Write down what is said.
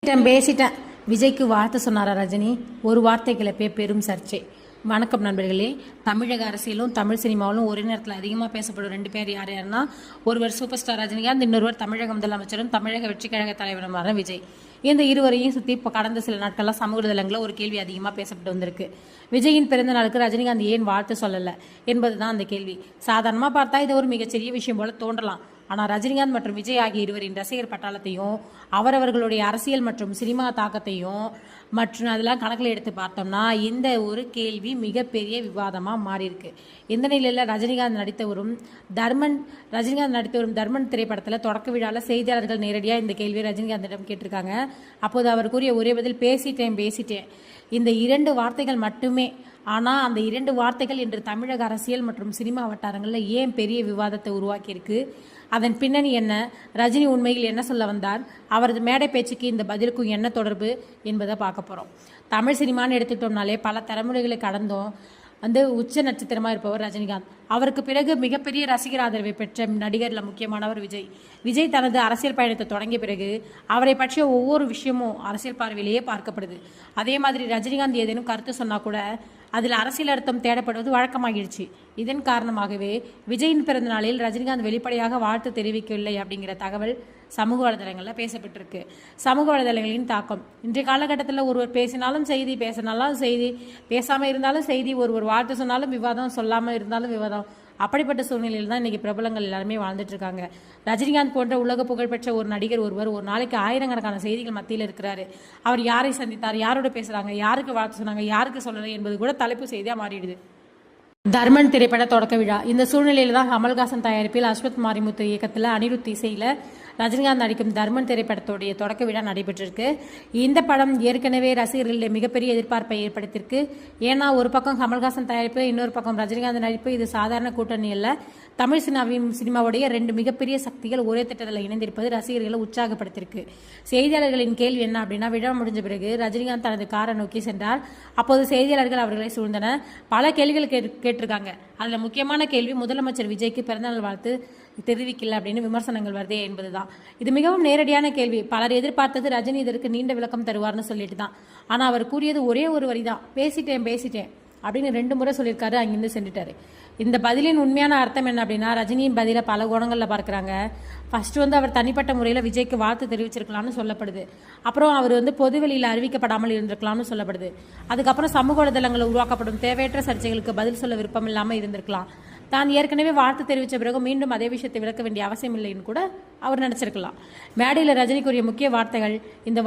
பேசிட்டேன். விஜய்க்கு வாழ்த்து சொன்னாரா ரஜினி? ஒரு வார்த்தை கிளப்பிய பெரும் சர்ச்சை. வணக்கம் நண்பர்களே. தமிழக அரசியலும் தமிழ் சினிமாவிலும் ஒரே நேரத்தில் அதிகமாக பேசப்படும் ரெண்டு பேர் யார் யாருன்னா, ஒருவர் சூப்பர் ஸ்டார் ரஜினிகாந்த், இன்னொருவர் தமிழக முதலமைச்சரும் தமிழக வெற்றி கழக தலைவருமான விஜய். இந்த இருவரையும் சுற்றி இப்போ கடந்த சில நாட்களாக சமூக வலைதளங்களில் ஒரு கேள்வி அதிகமாக பேசப்பட்டு வந்திருக்கு. விஜயின் பிறந்த நாளுக்கு ரஜினிகாந்த் ஏன் வாழ்த்து சொல்லலை என்பதுதான் அந்த கேள்வி. சாதாரணமாக பார்த்தா இது ஒரு மிகச்சிறிய விஷயம் போல தோன்றலாம். ஆனால் ரஜினிகாந்த் மற்றும் விஜய் ஆகிய இருவரின் ரசிகர் பட்டாளத்தையும் அவரவர்களுடைய அரசியல் மற்றும் சினிமா தாக்கத்தையும் மற்றும் அதெல்லாம் கணக்கில் எடுத்து பார்த்தோம்னா இந்த ஒரு கேள்வி மிகப்பெரிய விவாதமாக மாறியிருக்கு. இந்த நிலையில் ரஜினிகாந்த் நடித்த வரும் தர்மன் திரைப்படத்தில் தொடக்க விழாவில் செய்தியாளர்கள் நேரடியாக இந்த கேள்வியை ரஜினிகாந்திடம் கேட்டிருக்காங்க. அப்போது அவர் கூறிய ஒரே பதில் பேசிட்டேன். இந்த 2 வார்த்தைகள் மட்டுமே. ஆனால் அந்த 2 வார்த்தைகள் இன்று தமிழக அரசியல் மற்றும் சினிமா வட்டாரங்களில் ஏன் பெரிய விவாதத்தை உருவாக்கியிருக்கு? அதன் பின்னணி என்ன? ரஜினி உண்மையில் என்ன சொல்ல வந்தார்? அவரது மேடை பேச்சுக்கு இந்த பதிலுக்கும் என்ன தொடர்பு என்பதை பார்க்க போகிறோம். தமிழ் சினிமான்னு எடுத்துக்கிட்டோம்னாலே பல தலைமுறைகளை கடந்தோம் உச்ச நட்சத்திரமாக இருப்பவர் ரஜினிகாந்த். அவருக்கு பிறகு மிகப்பெரிய ரசிகர் ஆதரவை பெற்ற நடிகரில் முக்கியமானவர் விஜய். விஜய் தனது அரசியல் பயணத்தை தொடங்கிய பிறகு அவரை பற்றிய ஒவ்வொரு விஷயமும் அரசியல் பார்வையிலேயே பார்க்கப்படுது. அதே மாதிரி ரஜினிகாந்த் ஏதேனும் கருத்து சொன்னால் கூட அதில் அரசியல் அர்த்தம் தேடப்படுவது வழக்கமாகிடுச்சு. இதன் காரணமாகவே விஜயின் பிறந்த நாளில் ரஜினிகாந்த் வெளிப்படையாக வாழ்த்து தெரிவிக்கவில்லை அப்படிங்கிற தகவல் சமூக வலைதளங்களில் பேசப்பட்டிருக்கு. சமூக வலைதளங்களின் தாக்கம் இன்றைய காலகட்டத்தில் ஒருவர் பேசினாலும் செய்தி, பேசினாலும் செய்தி, பேசாமல் இருந்தாலும் செய்தி, ஒருவர் வாழ்த்து சொன்னாலும் விவாதம், சொல்லாமல் இருந்தாலும் விவாதம். அப்படிப்பட்ட சூழ்நிலையில் தான் இன்றைக்கி பிரபலங்கள் எல்லாருமே வாழ்ந்துட்டு இருக்காங்க. ரஜினிகாந்த் போன்ற உலக புகழ்பெற்ற ஒரு நடிகர் ஒருவர் ஒரு நாளைக்கு ஆயிரக்கணக்கான செய்திகள் மத்தியில் இருக்கிறாரு. அவர் யாரை சந்தித்தார், யாரோட பேசுகிறாங்க, யாருக்கு வாழ்த்து சொன்னாங்க, யாருக்கு சொல்லலை என்பது கூட தலைப்பு செய்தியாக மாறிடுது. தர்மன் திரைப்பட தொடக்க விழா. இந்த சூழ்நிலையில் தான் கமல்ஹாசன் தயாரிப்பில் அஸ்வத் மாரிமுத்து இயக்கத்தில் அனிருத் இசையில் ரஜினிகாந்த் நடிக்கும் தர்மன் திரைப்படத்துடைய தொடக்க விழா நடைபெற்றிருக்கு. இந்த படம் ஏற்கனவே ரசிகர்களிடையே மிகப்பெரிய எதிர்பார்ப்பை ஏற்படுத்தியிருக்கு. ஏன்னா ஒரு பக்கம் கமல்ஹாசன் தயாரிப்பு, இன்னொரு பக்கம் ரஜினிகாந்த் நடிப்பு. இது சாதாரண கூட்டணி அல்ல. தமிழ் சினிமாவுடைய 2 மிகப்பெரிய சக்திகள் ஒரே திட்டத்தில் இணைந்திருப்பது ரசிகர்களை உற்சாகப்படுத்தியிருக்கு. செய்தியாளர்களின் கேள்வி என்ன அப்படின்னா, விழா முடிஞ்ச பிறகு ரஜினிகாந்த் தனது காரை நோக்கி சென்றார். அப்போது செய்தியாளர்கள் அவர்களை சூழ்ந்தனர். பல கேள்விகள் கேட்டிருக்காங்க. அதில் முக்கியமான கேள்வி, முதலமைச்சர் விஜய்க்கு பிறந்தநாள் வாழ்த்து தெரிவிக்கல அப்படின்னு விமர்சனங்கள் வருதே என்பதுதான். இது மிகவும் நேரடியான கேள்வி. பலர் எதிர்பார்த்தது ரஜினி இதற்கு நீண்ட விளக்கம் தருவார்னு சொல்லிட்டு தான். ஆனால் அவர் கூறியது ஒரே ஒரு வரி தான், பேசிட்டேன் அப்படின்னு 2 முறை சொல்லியிருக்காரு. அங்கிருந்து சென்றுட்டாரு. இந்த பதிலின் உண்மையான அர்த்தம் என்ன அப்படின்னா, ரஜினியின் பதிலை பல கோணங்களில் பார்க்குறாங்க. ஃபர்ஸ்ட் அவர் தனிப்பட்ட முறையில் விஜய்க்கு வாழ்த்து தெரிவிச்சிருக்கலாம்னு சொல்லப்படுது. அப்புறம் அவர் பொதுவெளியில் அறிவிக்கப்படாமல் இருந்திருக்கலாம்னு சொல்லப்படுது. அதுக்கப்புறம் சமூக வலைதளங்களில் உருவாக்கப்படும் தேவையற்ற சர்ச்சைகளுக்கு பதில் சொல்ல விருப்பம் இல்லாமல் இருந்திருக்கலாம். தான் ஏற்கனவே வாழ்த்து தெரிவித்த பிறகு மீண்டும் அதே விஷயத்தை விளக்க வேண்டிய அவசியம் இல்லைன்னு கூட அவர் நினைச்சிருக்கலாம். மேடையில் ரஜினி கூறிய முக்கிய வார்த்தைகள், இந்த